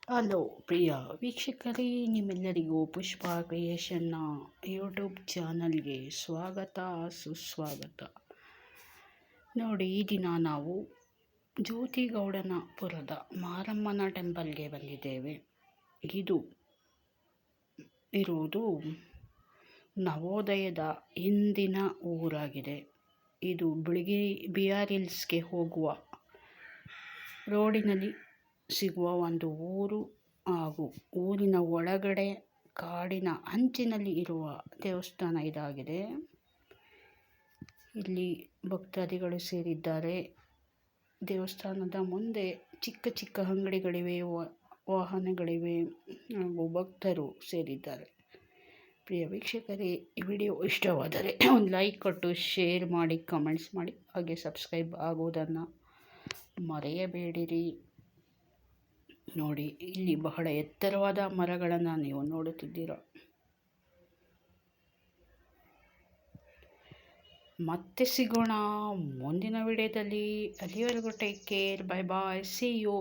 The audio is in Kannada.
ಹಲೋ ಪ್ರಿಯ ವೀಕ್ಷಕರೇ, ನಿಮ್ಮೆಲ್ಲರಿಗೂ ಪುಷ್ಪ ಕ್ರಿಯೇಷನ್ನ ಯೂಟ್ಯೂಬ್ ಚಾನಲ್ಗೆ ಸ್ವಾಗತ ಸುಸ್ವಾಗತ. ನೋಡಿ, ಈ ದಿನ ನಾವು ಜ್ಯೋತಿಗೌಡನಪುರದ ಮಾರಮ್ಮನ ಟೆಂಪಲ್ಗೆ ಬಂದಿದ್ದೇವೆ. ಇದು ಇರುವುದು ನವೋದಯದ ಹಿಂದಿನ ಊರಾಗಿದೆ. ಇದು BR ಹಿಲ್ಸ್ಗೆ ಹೋಗುವ ರೋಡಿನಲ್ಲಿ ಸಿಗುವ ಒಂದು ಊರು ಹಾಗೂ ಊರಿನ ಒಳಗಡೆ ಕಾಡಿನ ಅಂಚಿನಲ್ಲಿ ಇರುವ ದೇವಸ್ಥಾನ ಇದಾಗಿದೆ. ಇಲ್ಲಿ ಭಕ್ತಾದಿಗಳು ಸೇರಿದ್ದಾರೆ. ದೇವಸ್ಥಾನದ ಮುಂದೆ ಚಿಕ್ಕ ಚಿಕ್ಕ ಅಂಗಡಿಗಳಿವೆ, ವಾಹನಗಳಿವೆ ಹಾಗೂ ಭಕ್ತರು ಸೇರಿದ್ದಾರೆ. ಪ್ರಿಯ ವೀಕ್ಷಕರೇ, ಈ ವಿಡಿಯೋ ಇಷ್ಟವಾದರೆ ಒಂದು ಲೈಕ್ ಕೊಟ್ಟು ಶೇರ್ ಮಾಡಿ, ಕಮೆಂಟ್ಸ್ ಮಾಡಿ, ಹಾಗೆ ಸಬ್ಸ್ಕ್ರೈಬ್ ಆಗುವುದನ್ನು ಮರೆಯಬೇಡಿರಿ. ನೋಡಿ, ಇಲ್ಲಿ ಬಹಳ ಎತ್ತರವಾದ ಮರಗಳನ್ನು ನೀವು ನೋಡುತ್ತಿದ್ದೀರ. ಮತ್ತೆ ಸಿಗೋಣ ಮುಂದಿನ ವಿಡಿಯೋದಲ್ಲಿ. ಅಲ್ಲಿವರೆಗೂ take care, bye bye, see you.